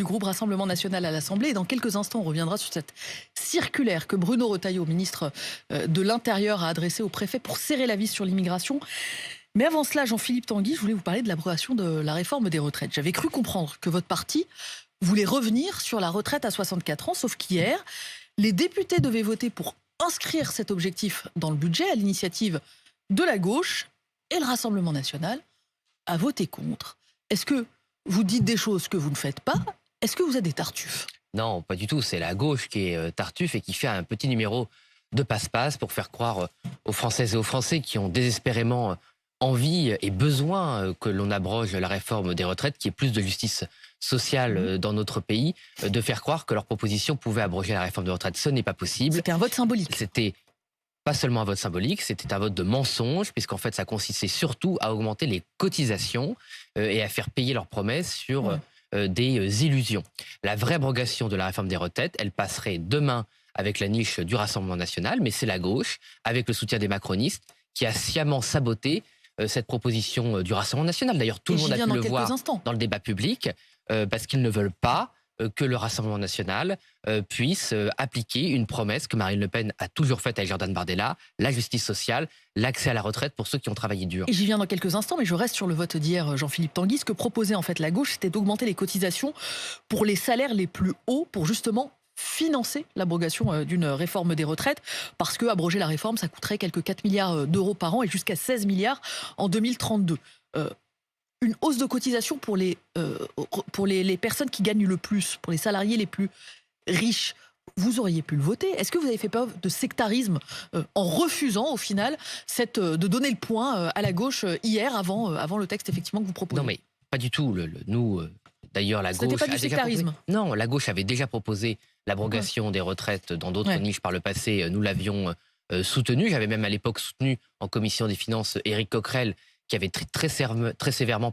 groupe Rassemblement National à l'Assemblée. Et dans quelques instants, on reviendra sur cette circulaire que Bruno Retailleau, ministre de l'Intérieur, a adressée au préfet pour serrer la vis sur l'immigration. Mais avant cela, Jean-Philippe Tanguy, je voulais vous parler de l'abrogation de la réforme des retraites. J'avais cru comprendre que votre parti voulait revenir sur la retraite à 64 ans, sauf qu'hier, les députés devaient voter pour inscrire cet objectif dans le budget à l'initiative de la gauche, et le Rassemblement National a voté contre. Est-ce que vous dites des choses que vous ne faites pas? Est-ce que vous êtes des tartuffes? Non, pas du tout. C'est la gauche qui est tartuffe et qui fait un petit numéro de passe-passe pour faire croire aux Françaises et aux Français qui ont désespérément envie et besoin que l'on abroge la réforme des retraites, qui est plus de justice sociale dans notre pays, de faire croire que leur proposition pouvait abroger la réforme des retraites. Ce n'est pas possible. C'était un vote symbolique. C'était pas seulement un vote symbolique, c'était un vote de mensonge, puisqu'en fait ça consistait surtout à augmenter les cotisations et à faire payer leurs promesses sur des illusions. La vraie abrogation de la réforme des retraites, elle passerait demain avec la niche du Rassemblement National, mais c'est la gauche, avec le soutien des macronistes, qui a sciemment saboté cette proposition du Rassemblement National. D'ailleurs, tout le monde a pu le voir dans le débat public, parce qu'ils ne veulent pas que le Rassemblement National puisse appliquer une promesse que Marine Le Pen a toujours faite avec Jordan Bardella, la justice sociale, l'accès à la retraite pour ceux qui ont travaillé dur. Et j'y viens dans quelques instants, mais je reste sur le vote d'hier, Jean-Philippe Tanguy. Ce que proposait en fait la gauche, c'était d'augmenter les cotisations pour les salaires les plus hauts, pour justement financer l'abrogation d'une réforme des retraites, parce que abroger la réforme, ça coûterait quelques 4 milliards d'euros par an et jusqu'à 16 milliards en 2032. Une hausse de cotisation pour les personnes qui gagnent le plus, pour les salariés les plus riches, vous auriez pu le voter. Est-ce que vous avez fait preuve de sectarisme en refusant au final de donner le point à la gauche hier avant le texte effectivement que vous proposez? Non mais pas du tout. Nous, d'ailleurs, la gauche pas du sectarisme. Non, la gauche avait déjà proposé l'abrogation des retraites dans d'autres niches par le passé. Nous l'avions soutenu. J'avais même à l'époque soutenu en commission des finances Éric Coquerel, qui avait très sévèrement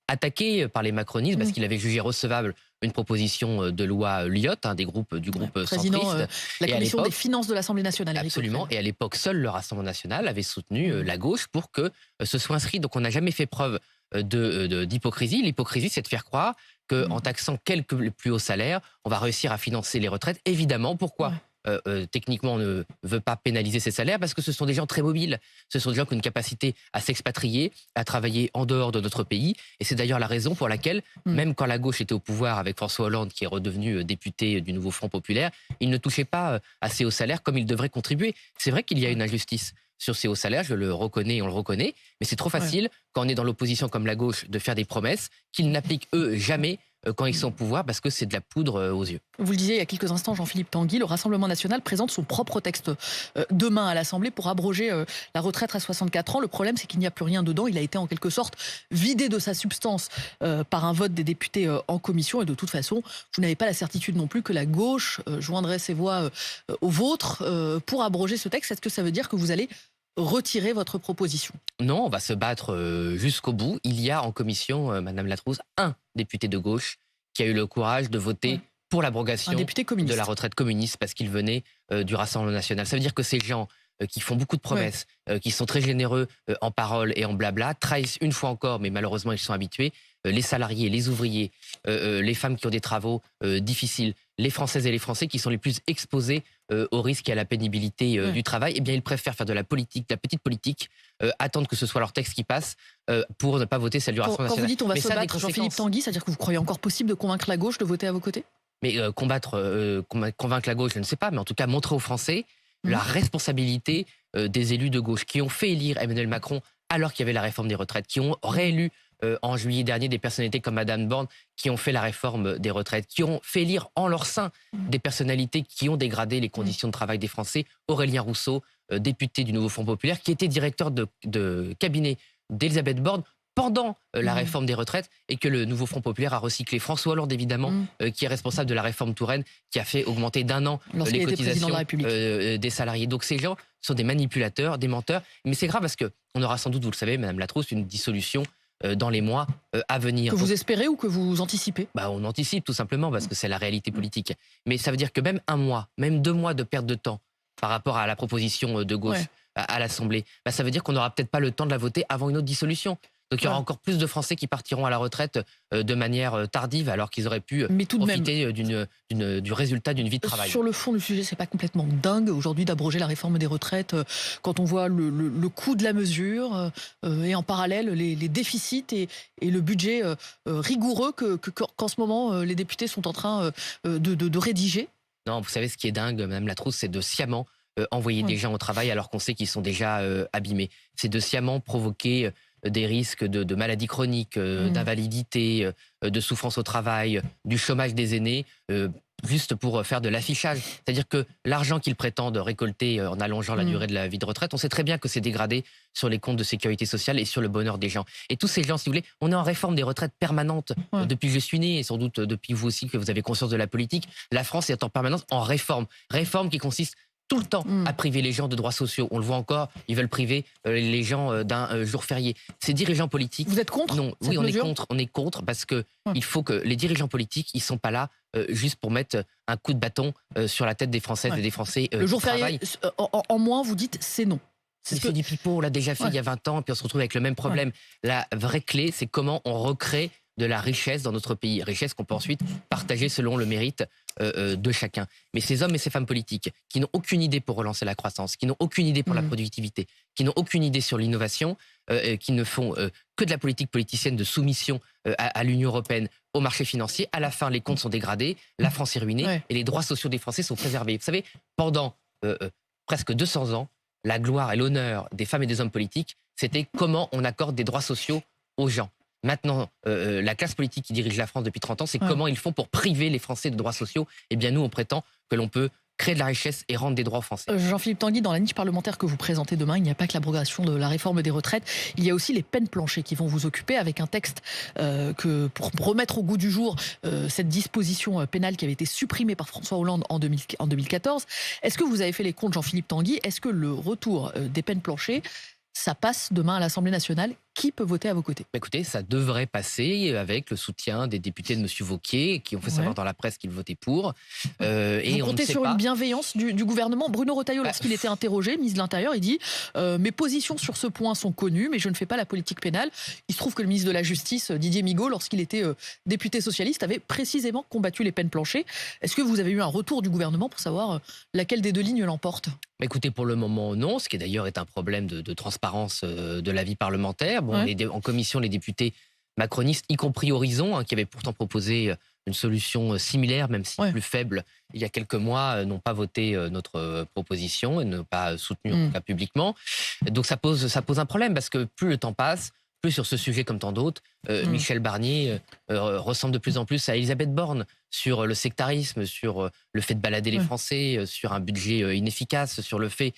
attaqué par les macronistes parce qu'il avait jugé recevable une proposition de loi Lyotte, du groupe président, centriste. La commission des finances de l'Assemblée nationale. Absolument. Et à l'époque, seul le Rassemblement national avait soutenu la gauche pour que ce soit inscrit. Donc on n'a jamais fait preuve d'hypocrisie. L'hypocrisie, c'est de faire croire qu'en taxant quelques plus hauts salaires, on va réussir à financer les retraites. Évidemment, pourquoi techniquement, on ne veut pas pénaliser ces salaires parce que ce sont des gens très mobiles. Ce sont des gens qui ont une capacité à s'expatrier, à travailler en dehors de notre pays. Et c'est d'ailleurs la raison pour laquelle, même quand la gauche était au pouvoir avec François Hollande, qui est redevenu député du nouveau Front populaire, il ne touchait pas assez hauts salaires comme il devrait contribuer. C'est vrai qu'il y a une injustice sur ces hauts salaires, je le reconnais et on le reconnaît, mais c'est trop facile quand on est dans l'opposition comme la gauche de faire des promesses qu'ils n'appliquent eux jamais quand ils sont au pouvoir, parce que c'est de la poudre aux yeux. Vous le disiez il y a quelques instants, Jean-Philippe Tanguy, le Rassemblement National présente son propre texte demain à l'Assemblée pour abroger la retraite à 64 ans. Le problème, c'est qu'il n'y a plus rien dedans. Il a été en quelque sorte vidé de sa substance par un vote des députés en commission. Et de toute façon, vous n'avez pas la certitude non plus que la gauche joindrait ses voix aux vôtres pour abroger ce texte. Est-ce que ça veut dire que vous allez retirer votre proposition? Non, on va se battre jusqu'au bout. Il y a en commission, Madame Latrousse, un député de gauche qui a eu le courage de voter pour l'abrogation de la retraite communiste parce qu'il venait du Rassemblement national. Ça veut dire que ces gens qui font beaucoup de promesses, qui sont très généreux en parole et en blabla, trahissent une fois encore, mais malheureusement ils sont habitués, les salariés, les ouvriers, les femmes qui ont des travaux difficiles, les Françaises et les Français qui sont les plus exposés au risque et à la pénibilité du travail. Eh bien, ils préfèrent faire de la politique, de la petite politique, attendre que ce soit leur texte qui passe pour ne pas voter celle du Rassemblement national. Quand vous dites on va se battre, Jean-Philippe Tanguy, c'est-à-dire que vous croyez encore possible de convaincre la gauche de voter à vos côtés? Mais convaincre la gauche, je ne sais pas, mais en tout cas montrer aux Français la responsabilité des élus de gauche qui ont fait élire Emmanuel Macron alors qu'il y avait la réforme des retraites, qui ont réélu en juillet dernier des personnalités comme Madame Borne, qui ont fait la réforme des retraites, qui ont fait élire en leur sein des personnalités qui ont dégradé les conditions de travail des Français. Aurélien Rousseau, député du nouveau Front populaire, qui était directeur de cabinet d'Elisabeth Borne pendant la réforme des retraites, et que le nouveau Front populaire a recyclé. François Hollande, évidemment, qui est responsable de la réforme Touraine, qui a fait augmenter d'1 an les cotisations des salariés. Donc ces gens sont des manipulateurs, des menteurs. Mais c'est grave parce qu'on aura sans doute, vous le savez, Madame Latrousse, une dissolution dans les mois à venir. Que vous espérez ou que vous anticipez? On anticipe tout simplement parce que c'est la réalité politique. Mais ça veut dire que même 1 mois, même 2 mois de perte de temps par rapport à la proposition de gauche à l'Assemblée, ça veut dire qu'on n'aura peut-être pas le temps de la voter avant une autre dissolution. Donc il y aura Ouais. encore plus de Français qui partiront à la retraite de manière tardive, alors qu'ils auraient pu Mais tout de même, profiter du résultat d'une vie de travail. sur le fond du sujet, c'est pas complètement dingue aujourd'hui d'abroger la réforme des retraites quand on voit le coût de la mesure et en parallèle les déficits et le budget rigoureux qu'en ce moment les députés sont en train de rédiger. Non, vous savez, ce qui est dingue, Madame Latrousse, c'est de sciemment envoyer des Ouais. gens au travail alors qu'on sait qu'ils sont déjà abîmés. C'est de sciemment provoquer des risques de maladies chroniques, Mm. d'invalidité, de souffrance au travail, du chômage des aînés, juste pour faire de l'affichage. C'est-à-dire que l'argent qu'ils prétendent récolter en allongeant la Mm. durée de la vie de retraite, on sait très bien que c'est dégradé sur les comptes de sécurité sociale et sur le bonheur des gens. Et tous ces gens, si vous voulez, on est en réforme des retraites permanente Ouais. depuis que je suis né, et sans doute depuis vous aussi que vous avez conscience de la politique. La France est en permanence en réforme. Réforme qui consiste tout le temps Mm. à priver les gens de droits sociaux. On le voit encore, ils veulent priver les gens d'un jour férié. Ces dirigeants politiques, Vous êtes contre non, cette oui, mesure? on est contre parce que Ouais. il faut que les dirigeants politiques, ils sont pas là juste pour mettre un coup de bâton sur la tête des Françaises Ouais. et des Français Le jour qui travaillent. férié en moins, vous dites c'est non. C'est Mais ce c'est que... du pipeau, on l'a déjà fait Ouais. il y a 20 ans, puis on se retrouve avec le même problème. La vraie clé, c'est comment on recrée de la richesse dans notre pays. Richesse qu'on peut ensuite partager selon le mérite de chacun. Mais ces hommes et ces femmes politiques qui n'ont aucune idée pour relancer la croissance, qui n'ont aucune idée pour la productivité, qui n'ont aucune idée sur l'innovation, qui ne font que de la politique politicienne de soumission à l'Union européenne, au marché financier, à la fin, les comptes sont dégradés, la France est ruinée Ouais. et les droits sociaux des Français sont préservés. Vous savez, pendant presque 200 ans, la gloire et l'honneur des femmes et des hommes politiques, c'était comment on accorde des droits sociaux aux gens. Maintenant, la classe politique qui dirige la France depuis 30 ans, c'est Ouais. comment ils font pour priver les Français de droits sociaux. Eh bien, nous, on prétend que l'on peut créer de la richesse et rendre des droits aux Français. Jean-Philippe Tanguy, dans la niche parlementaire que vous présentez demain, il n'y a pas que l'abrogation de la réforme des retraites, il y a aussi les peines planchées qui vont vous occuper avec un texte pour remettre au goût du jour cette disposition pénale qui avait été supprimée par François Hollande en 2014. Est-ce que vous avez fait les comptes, Jean-Philippe Tanguy? Est-ce que le retour des peines planchées, ça passe demain à l'Assemblée nationale? Qui peut voter à vos côtés? Écoutez, ça devrait passer avec le soutien des députés de M. Wauquiez, qui ont fait savoir dans la presse qu'ils votaient pour. Et Vous on ne comptez sait sur pas. une bienveillance du gouvernement. Bruno Retailleau, lorsqu'il était interrogé, ministre de l'Intérieur, il dit mes positions sur ce point sont connues, mais je ne fais pas la politique pénale. Il se trouve que le ministre de la Justice, Didier Migaud, lorsqu'il était député socialiste, avait précisément combattu les peines planchées. Est-ce que vous avez eu un retour du gouvernement pour savoir laquelle des deux lignes l'emporte? Écoutez, pour le moment, non, ce qui d'ailleurs est un problème de transparence de la vie parlementaire. Bon, Ouais. en commission, les députés macronistes, y compris Horizon, qui avait pourtant proposé une solution similaire, même si Ouais. plus faible, il y a quelques mois, n'ont pas voté notre proposition et n'ont pas soutenu, en tout cas publiquement. Donc ça pose un problème, parce que plus le temps passe, plus sur ce sujet comme tant d'autres, Michel Barnier ressemble de plus en plus à Elisabeth Borne sur le sectarisme, sur le fait de balader les Ouais. Français, sur un budget inefficace, sur le fait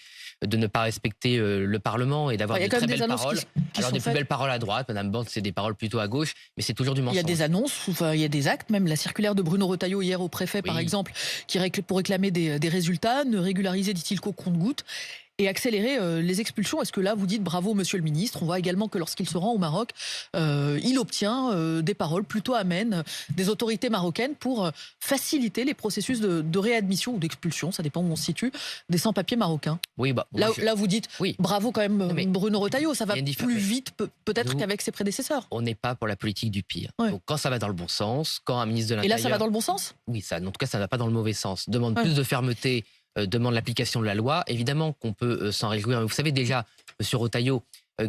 de ne pas respecter le Parlement et d'avoir Il y a de quand très même des belles annonces paroles. qui Alors sont des plus faites. belles paroles à droite, Madame Borne, c'est des paroles plutôt à gauche, mais c'est toujours du Il mensonge. y a des annonces, enfin, il y a des actes, même la circulaire de Bruno Retailleau hier au préfet, par Oui. exemple, pour réclamer des résultats, ne régulariser, dit-il, qu'au compte-gouttes, et accélérer les expulsions. Est-ce que là, vous dites bravo, monsieur le ministre? On voit également que lorsqu'il se rend au Maroc, il obtient des paroles plutôt amènes des autorités marocaines pour faciliter les processus de réadmission ou d'expulsion, ça dépend où on se situe, des sans-papiers marocains. Oui, bah, Là, moi, là, vous dites oui. bravo quand même, Non, mais Bruno Retailleau, ça va il y a une plus différence. vite peut-être Nous- qu'avec ses prédécesseurs. On n'est pas pour la politique du pire. Ouais. Donc quand ça va dans le bon sens, quand un ministre de Et l'Intérieur... là, ça va dans le bon sens? Oui, ça, en tout cas, ça ne va pas dans le mauvais sens. Demande Ouais. plus de fermeté, demande l'application de la loi. Évidemment qu'on peut s'en réjouir. Mais vous savez déjà, M. Retailleau,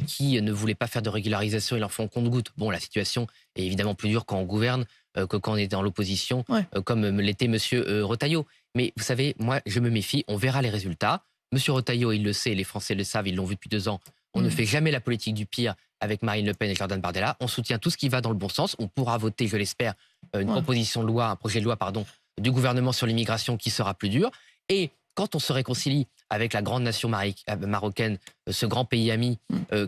qui ne voulait pas faire de régularisation, il en fait en compte-gouttes. Bon, la situation est évidemment plus dure quand on gouverne que quand on est dans l'opposition, Ouais. comme l'était M. Retailleau. Mais vous savez, moi, je me méfie. On verra les résultats. M. Retailleau, il le sait, les Français le savent, ils l'ont vu depuis 2 ans. On ne fait jamais la politique du pire avec Marine Le Pen et Jordan Bardella. On soutient tout ce qui va dans le bon sens. On pourra voter, je l'espère, une proposition de loi, un projet de loi, pardon, du gouvernement sur l'immigration qui sera plus dur. Et quand on se réconcilie avec la grande nation marocaine, ce grand pays ami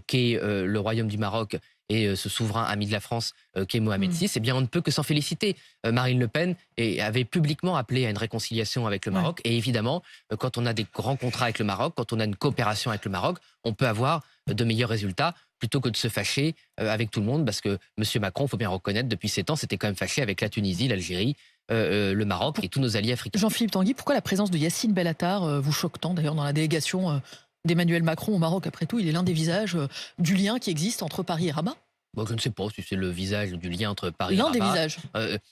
qu'est le Royaume du Maroc et ce souverain ami de la France qu'est Mohamed VI, eh bien on ne peut que s'en féliciter. Marine Le Pen avait publiquement appelé à une réconciliation avec le Maroc. Et évidemment, quand on a des grands contrats avec le Maroc, quand on a une coopération avec le Maroc, on peut avoir de meilleurs résultats plutôt que de se fâcher avec tout le monde, parce que M. Macron, il faut bien reconnaître, depuis 7 ans, c'était quand même fâché avec la Tunisie, l'Algérie, le Maroc et tous nos alliés africains. Jean-Philippe Tanguy, pourquoi la présence de Yassine Bellatar vous choque tant, d'ailleurs, dans la délégation d'Emmanuel Macron au Maroc? Après tout, il est l'un des visages du lien qui existe entre Paris et Rabat. Bon, je ne sais pas si c'est le visage du lien entre Paris et L'un des Rabat. visages.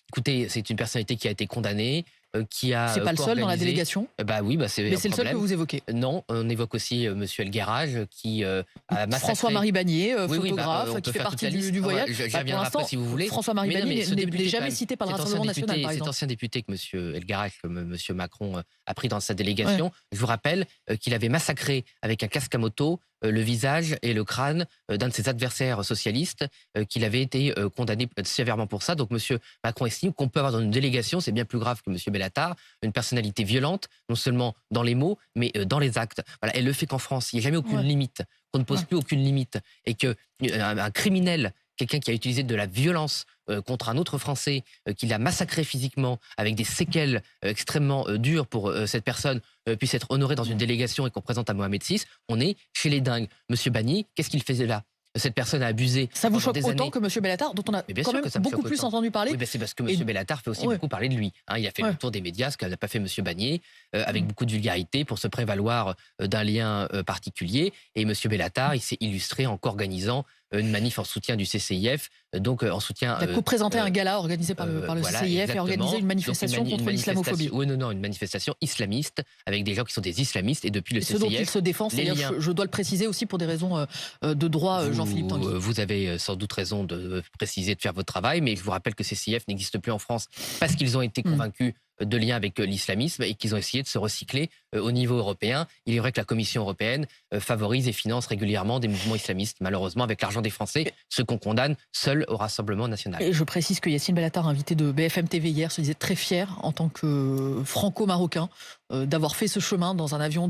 Écoutez, c'est une personnalité qui a été condamnée, qui a C'est pas le seul dans la co-organisé. délégation, Bah oui, bah c'est mais un c'est le seul que problème. vous évoquez. Non, on évoque aussi Monsieur El Guerraj qui a massacré. François-Marie Bagné, Oui, oui, photographe, on qui peut fait faire toute partie la liste. du voyage. J'y Pour reviendrai l'instant, après si vous voulez. François-Marie Mais non, Bagné mais ce député, n'est quand jamais même, cité par le cet ancien Rassemblement national, par cet exemple. ancien député que Monsieur El Guerraj, comme Monsieur Macron a pris dans sa délégation, je vous rappelle qu'il avait massacré avec un casque à moto le visage et le crâne d'un de ses adversaires socialistes, qu'il avait été condamné sévèrement pour ça. Donc Monsieur Macron estime qu'on peut avoir dans une délégation, c'est bien plus grave que Monsieur Bellatar, une personnalité violente, non seulement dans les mots, mais dans les actes. Voilà, elle le fait qu'en France, il n'y a jamais aucune limite, qu'on ne pose plus aucune limite, et que un criminel, quelqu'un qui a utilisé de la violence contre un autre Français, qui l'a massacré physiquement, avec des séquelles extrêmement dures pour cette personne, puisse être honoré dans une délégation et qu'on présente à Mohamed VI, on est chez les dingues. Monsieur Bagny, qu'est-ce qu'il faisait là? Cette personne a abusé. Ça vous choque des autant années. que M. Bellatar, dont on a Mais bien quand sûr même que ça me beaucoup choque plus autant. entendu parler. Oui, ben c'est parce que M. Bellatar fait aussi beaucoup parler de lui. Hein. Il a fait le tour des médias, ce qu'a pas fait M. Bagné, avec beaucoup de vulgarité pour se prévaloir d'un lien particulier. Et M. Bellatar, il s'est illustré en co-organisant une manif en soutien du CCIF, donc en soutien... Il a co-présenté un gala organisé par le voilà, CCIF et exactement. organisé une Donc, manifestation contre l'islamophobie. Oui, non, une manifestation islamiste, avec des gens qui sont des islamistes, et depuis le Ce dont il CCIF... se défend, c'est-à-dire, je dois le préciser aussi pour des raisons de droit, Jean-Philippe Tanguy. Vous avez sans doute raison de préciser, de faire votre travail, mais je vous rappelle que CCIF n'existe plus en France parce qu'ils ont été convaincus de liens avec l'islamisme et qu'ils ont essayé de se recycler au niveau européen. Il est vrai que la Commission européenne favorise et finance régulièrement des mouvements islamistes, malheureusement avec l'argent des Français, ce qu'on condamne seul au Rassemblement national. Et je précise que Yacine Bellatar, invité de BFM TV hier, se disait très fier en tant que franco-marocain d'avoir fait ce chemin dans un avion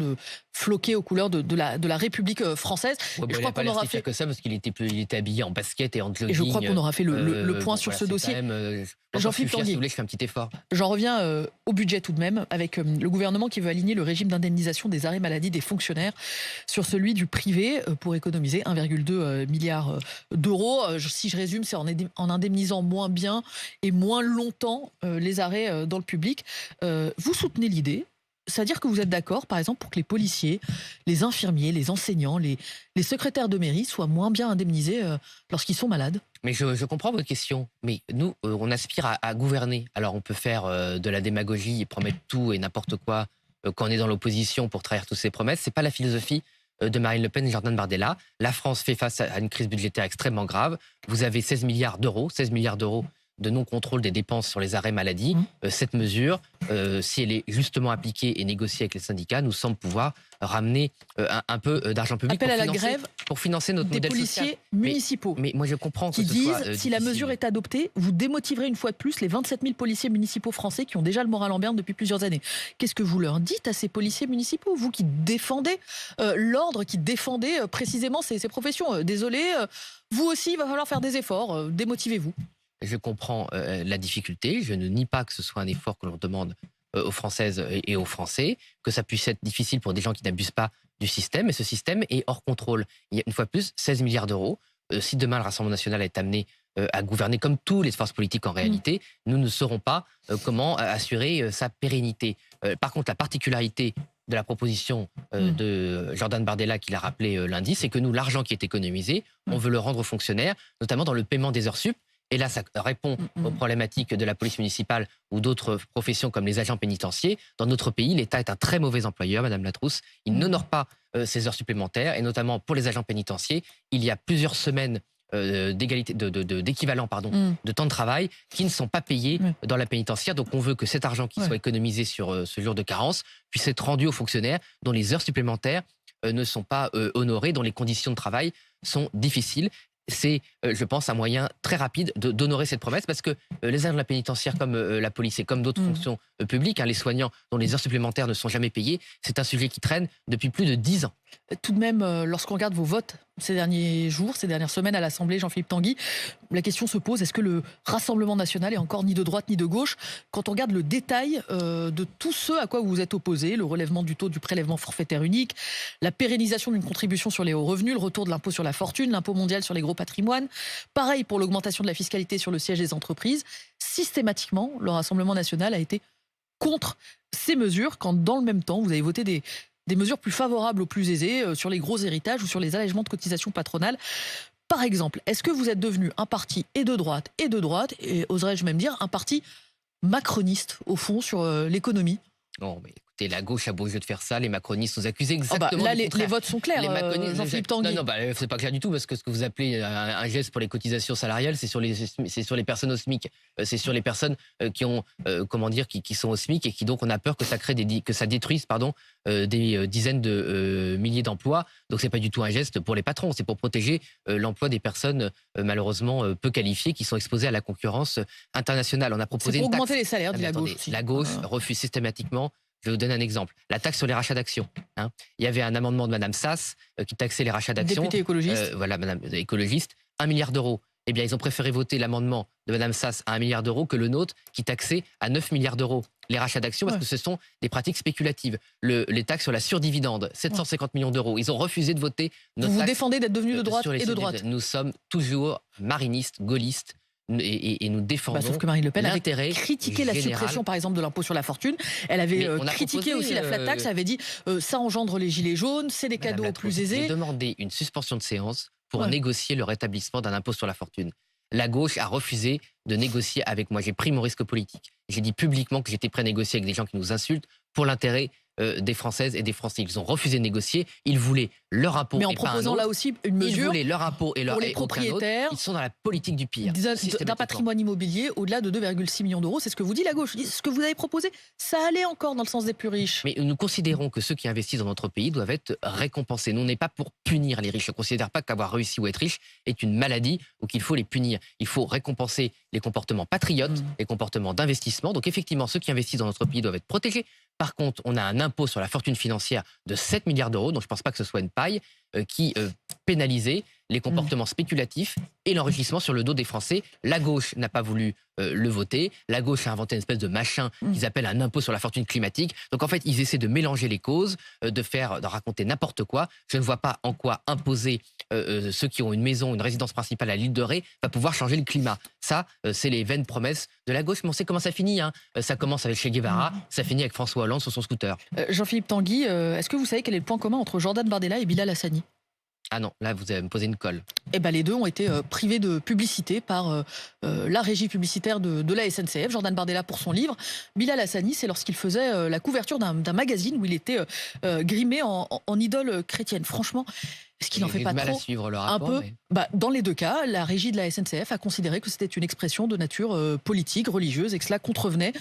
floqué aux couleurs de la République française. Ouais, et je il crois n'a pas qu'on l'air aura si fier fait... que ça parce qu'il était habillé en basket et en jogging. Et je crois qu'on aura fait le point sur ce dossier. Jean-Philippe Tanguy, si vous voulez, je fais un petit effort. J'en reviens au budget tout de même, avec le gouvernement qui veut aligner le régime d'indemnisation des arrêts maladie des fonctionnaires sur celui du privé pour économiser 1,2 milliard d'euros. Si je résume, c'est en indemnisant moins bien et moins longtemps les arrêts dans le public. Vous soutenez l'idée? C'est-à-dire que vous êtes d'accord, par exemple, pour que les policiers, les infirmiers, les enseignants, les secrétaires de mairie soient moins bien indemnisés lorsqu'ils sont malades? Mais je comprends votre question. Mais nous, on aspire à gouverner. Alors, on peut faire de la démagogie et promettre tout et n'importe quoi quand on est dans l'opposition pour trahir toutes ces promesses. C'est pas la philosophie de Marine Le Pen et Jordan Bardella. La France fait face à une crise budgétaire extrêmement grave. Vous avez 16 milliards d'euros de non-contrôle des dépenses sur les arrêts maladie. Cette mesure, si elle est justement appliquée et négociée avec les syndicats, nous semble pouvoir ramener un peu d'argent public pour financer notre modèle social. Des policiers municipaux. Mais moi, je comprends qui que ce disent, soit si la mesure est adoptée, vous démotiverez une fois de plus les 27 000 policiers municipaux français qui ont déjà le moral en berne depuis plusieurs années. Qu'est-ce que vous leur dites à ces policiers municipaux, vous qui défendez l'ordre, qui défendez précisément ces professions? Désolé, vous aussi, il va falloir faire des efforts. Démotivez-vous. Je comprends la difficulté. Je ne nie pas que ce soit un effort que l'on demande aux Françaises et aux Français, que ça puisse être difficile pour des gens qui n'abusent pas du système. Mais ce système est hors contrôle. Il y a une fois de plus 16 milliards d'euros. Si demain le Rassemblement national est amené à gouverner comme toutes les forces politiques en réalité, nous ne saurons pas comment assurer sa pérennité. Par contre, la particularité de la proposition de Jordan Bardella qu'il a rappelé lundi, c'est que nous, l'argent qui est économisé, on veut le rendre aux fonctionnaires, notamment dans le paiement des heures sup. Et là, ça répond aux problématiques de la police municipale ou d'autres professions comme les agents pénitentiaires. Dans notre pays, l'État est un très mauvais employeur, Madame Latrousse. Il n'honore pas ces heures supplémentaires, et notamment pour les agents pénitentiaires. Il y a plusieurs semaines d'équivalent de temps de travail qui ne sont pas payés dans la pénitentiaire. Donc on veut que cet argent qui soit économisé sur ce jour de carence puisse être rendu aux fonctionnaires dont les heures supplémentaires ne sont pas honorées, dont les conditions de travail sont difficiles. C'est, je pense, un moyen très rapide d'honorer cette promesse, parce que les agents de la pénitentiaire, comme la police et comme d'autres fonctions publiques, les soignants dont les heures supplémentaires ne sont jamais payées, c'est un sujet qui traîne depuis plus de 10 ans. Tout de même, lorsqu'on regarde vos votes ces derniers jours, ces dernières semaines à l'Assemblée, Jean-Philippe Tanguy, la question se pose, est-ce que le Rassemblement national est encore ni de droite ni de gauche? Quand on regarde le détail de tout ce à quoi vous vous êtes opposé, le relèvement du taux du prélèvement forfaitaire unique, la pérennisation d'une contribution sur les hauts revenus, le retour de l'impôt sur la fortune, l'impôt mondial sur les gros patrimoines, pareil pour l'augmentation de la fiscalité sur le siège des entreprises, systématiquement, le Rassemblement national a été contre ces mesures, quand dans le même temps, vous avez voté des mesures plus favorables aux plus aisés, sur les gros héritages ou sur les allègements de cotisations patronales. Par exemple, est-ce que vous êtes devenu un parti et de droite, et oserais-je même dire un parti macroniste, au fond, sur l'économie? Non, mais écoutez, la gauche a beau jeu de faire ça, les macronistes nous accusent Ah bah, exactement là, du les contraire. votes sont clairs, Les macronistes, Jean-Philippe non, Tanguy. non, c'est pas clair du tout, parce que ce que vous appelez un geste pour les cotisations salariales, c'est sur les personnes au SMIC. C'est sur les personnes qui ont, comment dire, qui sont au SMIC et qui donc on a peur que ça détruise, pardon, des dizaines de milliers d'emplois. Donc c'est pas du tout un geste pour les patrons, c'est pour protéger l'emploi des personnes malheureusement peu qualifiées qui sont exposées à la concurrence internationale. On a C'est proposé pour une taxe. augmenter les salaires, Ah, dit mais la attendez, gauche aussi. la gauche refuse systématiquement. Je vais vous donner un exemple. La taxe sur les rachats d'actions. Hein. Il y avait un amendement de Madame Sass qui taxait les rachats d'actions. Députée écologiste. Voilà, Madame écologiste, 1 milliard d'euros. Eh bien, ils ont préféré voter l'amendement de Madame Sass à 1 milliard d'euros que le nôtre qui taxait à 9 milliards d'euros les rachats d'actions parce que ce sont des pratiques spéculatives. Les taxes sur la surdividende, 750 millions d'euros. Ils ont refusé de voter notre Vous taxe défendez d'être devenu de droite sur les et de droite. Nous sommes toujours marinistes, gaullistes et nous défendons Sauf que Marine Le Pen avait l'intérêt critiqué la général. suppression, par exemple, de l'impôt sur la fortune. Elle avait Mais on a critiqué proposé, aussi la flat tax. Elle avait dit ça engendre les gilets jaunes, c'est des Madame cadeaux la aux plus Trotte, j'ai aisés. demandé une suspension de séance pour négocier le rétablissement d'un impôt sur la fortune. La gauche a refusé de négocier avec moi. J'ai pris mon risque politique. J'ai dit publiquement que j'étais prêt à négocier avec des gens qui nous insultent pour l'intérêt des Françaises et des Français. Ils ont refusé de négocier. Ils voulaient leur impôt Mais en et pas un proposant autre. là aussi une Ils mesure voulaient leur impôt et leur pour les et aucun autre. propriétaires Ils sont dans la politique du pire. d'un systématiquement. patrimoine immobilier au-delà de 2,6 millions d'euros. C'est ce que vous dit la gauche. Ce que vous avez proposé, ça allait encore dans le sens des plus riches. Mais nous considérons que ceux qui investissent dans notre pays doivent être récompensés. Nous, on n'est pas pour punir les riches. On ne considère pas qu'avoir réussi ou être riche est une maladie ou qu'il faut les punir. Il faut récompenser les comportements patriotes, les comportements d'investissement. Donc effectivement, ceux qui investissent dans notre pays doivent être protégés. Par contre, on a un impôt sur la fortune financière de 7 milliards d'euros, donc je ne pense pas que ce soit une paille, qui pénalisait les comportements spéculatifs et l'enrichissement sur le dos des Français. La gauche n'a pas voulu le voter. La gauche a inventé une espèce de machin qu'ils appellent un impôt sur la fortune climatique. Donc en fait, ils essaient de mélanger les causes, de raconter n'importe quoi. Je ne vois pas en quoi imposer ceux qui ont une maison, une résidence principale à l'île de Ré, va pouvoir changer le climat. Ça, c'est les vaines promesses de la gauche. Mais on sait comment ça finit. Hein. Ça commence avec Che Guevara, ça finit avec François Hollande sur son scooter. Jean-Philippe Tanguy, est-ce que vous savez quel est le point commun entre Jordan Bardella et Bilal Hassani? Ah non, là, vous allez me poser une colle. Eh ben, les deux ont été privés de publicité par la régie publicitaire de la SNCF. Jordan Bardella pour son livre. Bilal Hassani, c'est lorsqu'il faisait la couverture d'un magazine où il était grimé en idole chrétienne. Franchement, est-ce qu'il n'en fait pas mal trop à suivre le rapport, un peu Dans les deux cas, la régie de la SNCF a considéré que c'était une expression de nature politique, religieuse, et que cela contrevenait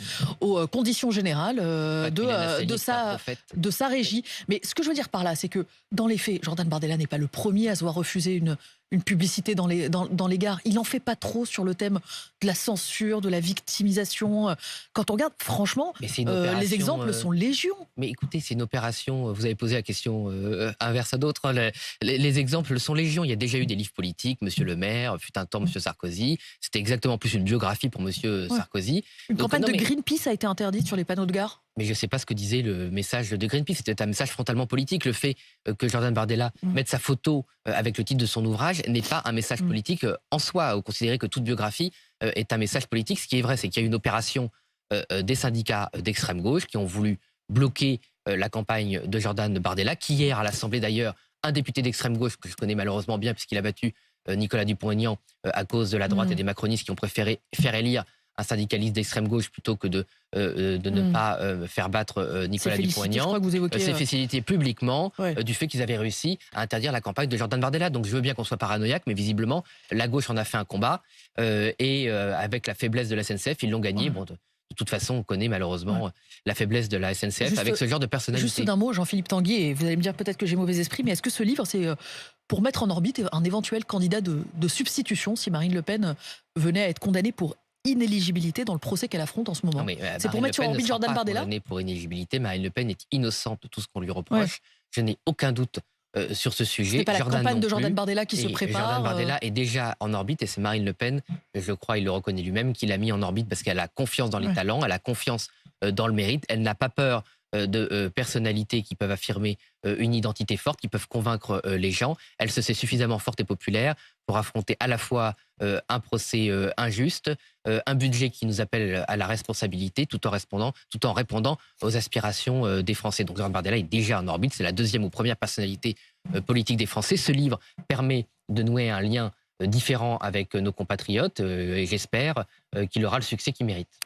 aux conditions générales de sa régie. Mais ce que je veux dire par là, c'est que dans les faits, Jordan Bardella n'est pas le premier à se voir refuser une publicité dans les gares. Il n'en fait pas trop sur le thème de la censure, de la victimisation. Quand on regarde, franchement, les exemples sont légion. Mais écoutez, c'est une opération, vous avez posé la question inverse à d'autres, hein, les exemples sont légion. Il y a déjà eu des livres politiques, Monsieur le Maire, fut un temps Monsieur Sarkozy. C'était exactement plus une biographie pour Monsieur Sarkozy. Une campagne de Greenpeace a été interdite sur les panneaux de gare. Mais je ne sais pas ce que disait le message de Greenpeace. C'était un message frontalement politique. Le fait que Jordan Bardella mette sa photo avec le titre de son ouvrage n'est pas un message politique en soi. Ou considérer que toute biographie est un message politique. Ce qui est vrai, c'est qu'il y a eu une opération des syndicats d'extrême gauche qui ont voulu bloquer la campagne de Jordan Bardella, qui hier à l'Assemblée d'ailleurs, un député d'extrême gauche que je connais malheureusement bien puisqu'il a battu Nicolas Dupont-Aignan à cause de la droite et des macronistes qui ont préféré faire élire un syndicaliste d'extrême gauche plutôt que de ne pas faire battre Nicolas Dupont-Aignan. C'est félicité publiquement du fait qu'ils avaient réussi à interdire la campagne de Jordan Bardella. Donc je veux bien qu'on soit paranoïaque, mais visiblement, la gauche en a fait un combat et avec la faiblesse de la SNCF, ils l'ont gagné. Bon, de toute façon, on connaît malheureusement la faiblesse de la SNCF avec ce genre de personnalité. Juste d'un mot, Jean-Philippe Tanguy, et vous allez me dire peut-être que j'ai mauvais esprit, mais est-ce que ce livre, c'est pour mettre en orbite un éventuel candidat de substitution si Marine Le Pen venait à être condamnée pour inéligibilité dans le procès qu'elle affronte en ce moment? C'est pour mettre sur orbite Jordan Bardella? Condamnée pour inéligibilité, Marine Le Pen est innocente de tout ce qu'on lui reproche. Je n'ai aucun doute sur ce sujet. C'est pas la campagne de Jordan Bardella qui se prépare. Jordan Bardella est déjà en orbite et c'est Marine Le Pen, je crois, il le reconnaît lui-même, qui l'a mis en orbite parce qu'elle a confiance dans les talents, elle a confiance dans le mérite, elle n'a pas peur de personnalités qui peuvent affirmer une identité forte, qui peuvent convaincre les gens. Elle se sait suffisamment forte et populaire pour affronter à la fois un procès injuste, un budget qui nous appelle à la responsabilité, tout en répondant aux aspirations des Français. Donc Jordan Bardella est déjà en orbite, c'est la deuxième ou première personnalité politique des Français. Ce livre permet de nouer un lien différent avec nos compatriotes et j'espère qu'il aura le succès qu'il mérite.